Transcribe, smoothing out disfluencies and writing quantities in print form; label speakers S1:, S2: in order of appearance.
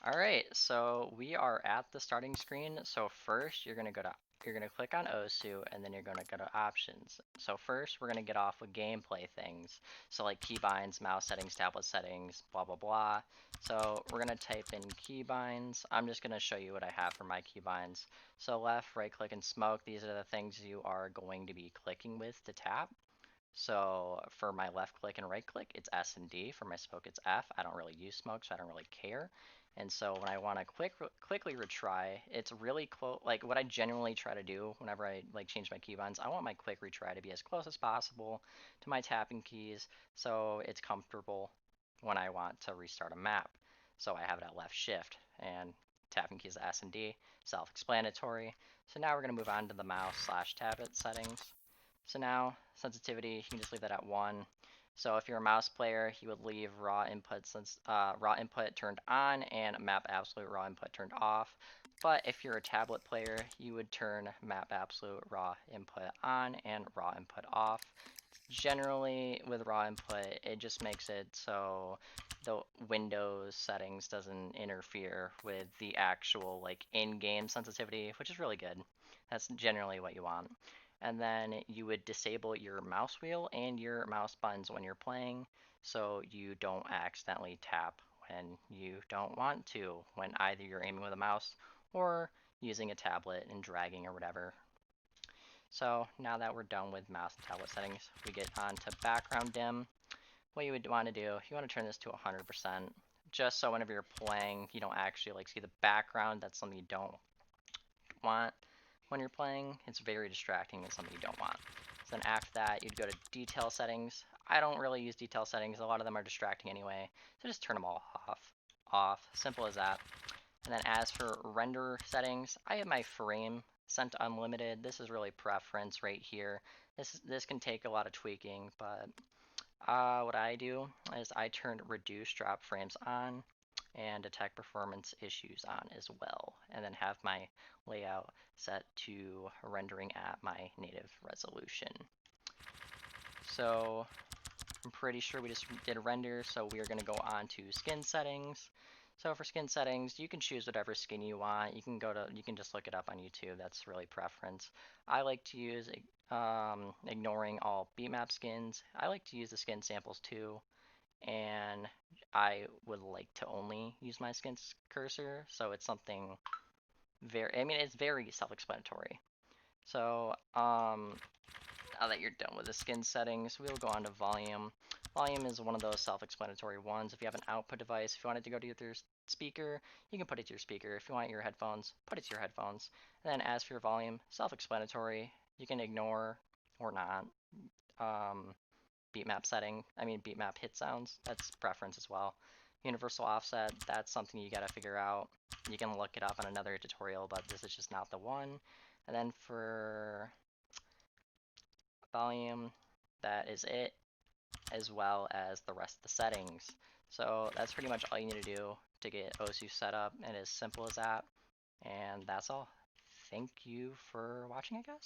S1: Alright, so we are at the starting screen. So first you're gonna click on OSU and then you're gonna go to options. So first we're gonna get off with gameplay things. So like keybinds, mouse settings, tablet settings, blah blah blah. So we're gonna type in keybinds. I'm just gonna show you what I have for my keybinds. So left, right click and smoke, these are the things you are going to be clicking with to tap. So for my left click and right click, it's S and D. For my smoke, it's F. I don't really use smoke, so I don't really care. And so when I want to quickly retry, it's really close. Like what I generally try to do whenever I like change my keybinds, I want my quick retry to be as close as possible to my tapping keys, so it's comfortable when I want to restart a map. So I have it at left shift and tapping keys S and D, self-explanatory. So now we're going to move on to the mouse/tablet settings. So now sensitivity, you can just leave that at 1. So if you're a mouse player, you would leave raw input turned on and map absolute raw input turned off. But if you're a tablet player, you would turn map absolute raw input on and raw input off. Generally, with raw input, it just makes it so the Windows settings doesn't interfere with the actual like in-game sensitivity, which is really good. That's generally what you want. And then you would disable your mouse wheel and your mouse buttons when you're playing, so you don't accidentally tap when you don't want to, when either you're aiming with a mouse or using a tablet and dragging or whatever. So now that we're done with mouse and tablet settings, we get on to background dim. What you would want to do, you want to turn this to 100%, just so whenever you're playing, you don't actually like see the background. That's something you don't want when you're playing. It's very distracting and something you don't want. So then after that, you'd go to detail settings. I don't really use detail settings. A lot of them are distracting anyway, so just turn them all off. Simple as that. And then as for render settings, I have my frame set to unlimited. This is really preference right here. This can take a lot of tweaking, but what I do is I turn reduce drop frames on and detect performance issues on as well, and then have my layout set to rendering at my native resolution. So I'm pretty sure we just did a render, so we are going to go on to skin settings. So for skin settings, you can choose whatever skin you want. You can just look it up on YouTube. That's really preference. I like to use ignoring all beatmap skins. I like to use the skin samples too, and I would like to only use my skin cursor. So it's something it's very self-explanatory. So now that you're done with the skin settings, we'll go on to volume. Volume is one of those self-explanatory ones. If you have an output device, if you want it to go to your speaker, you can put it to your speaker. If you want your headphones, put it to your headphones. And then as for your volume, self-explanatory. You can ignore or not beatmap hit sounds. That's preference as well. Universal offset, that's something you gotta figure out. You can look it up on another tutorial, but this is just not the one. And then for volume, that is it, as well as the rest of the settings. So that's pretty much all you need to do to get OSU set up, and as simple as that. And that's all. Thank you for watching, I guess.